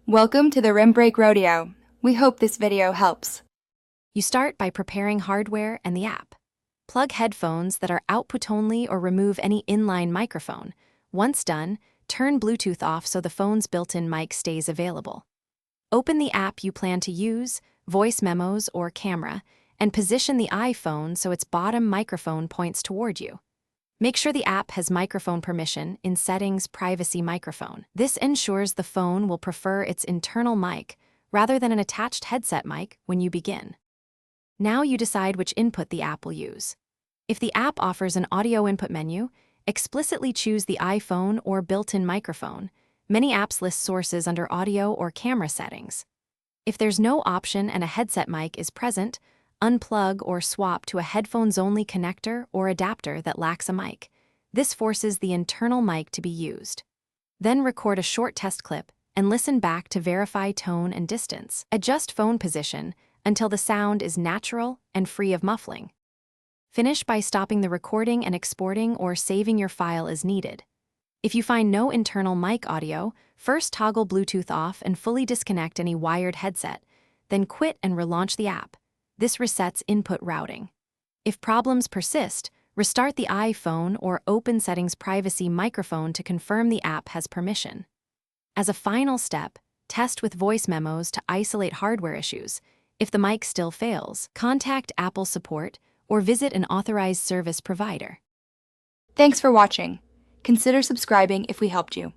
Welcome to the Rim Break Rodeo. We hope this video helps. You start by preparing hardware and the app. Plug headphones that are output only or remove any inline microphone. Once done, turn Bluetooth off so the phone's built-in mic stays available. Open the app you plan to use, voice memos or camera, and position the iPhone so its bottom microphone points toward you. Make sure the app has microphone permission in Settings Privacy Microphone. This ensures the phone will prefer its internal mic rather than an attached headset mic when you begin. Now you decide which input the app will use. If the app offers an audio input menu, explicitly choose the iPhone or built-in microphone. Many apps list sources under audio or camera settings. If there's no option and a headset mic is present, unplug or swap to a headphones-only connector or adapter that lacks a mic. This forces the internal mic to be used. Then record a short test clip and listen back to verify tone and distance. Adjust phone position until the sound is natural and free of muffling. Finish by stopping the recording and exporting or saving your file as needed. If you find no internal mic audio, first toggle Bluetooth off and fully disconnect any wired headset, then quit and relaunch the app. This resets input routing. If problems persist, restart the iPhone or open Settings Privacy Microphone to confirm the app has permission. As a final step, test with voice memos to isolate hardware issues. If the mic still fails, contact Apple support or visit an authorized service provider. Thanks for watching. Consider subscribing if we helped you.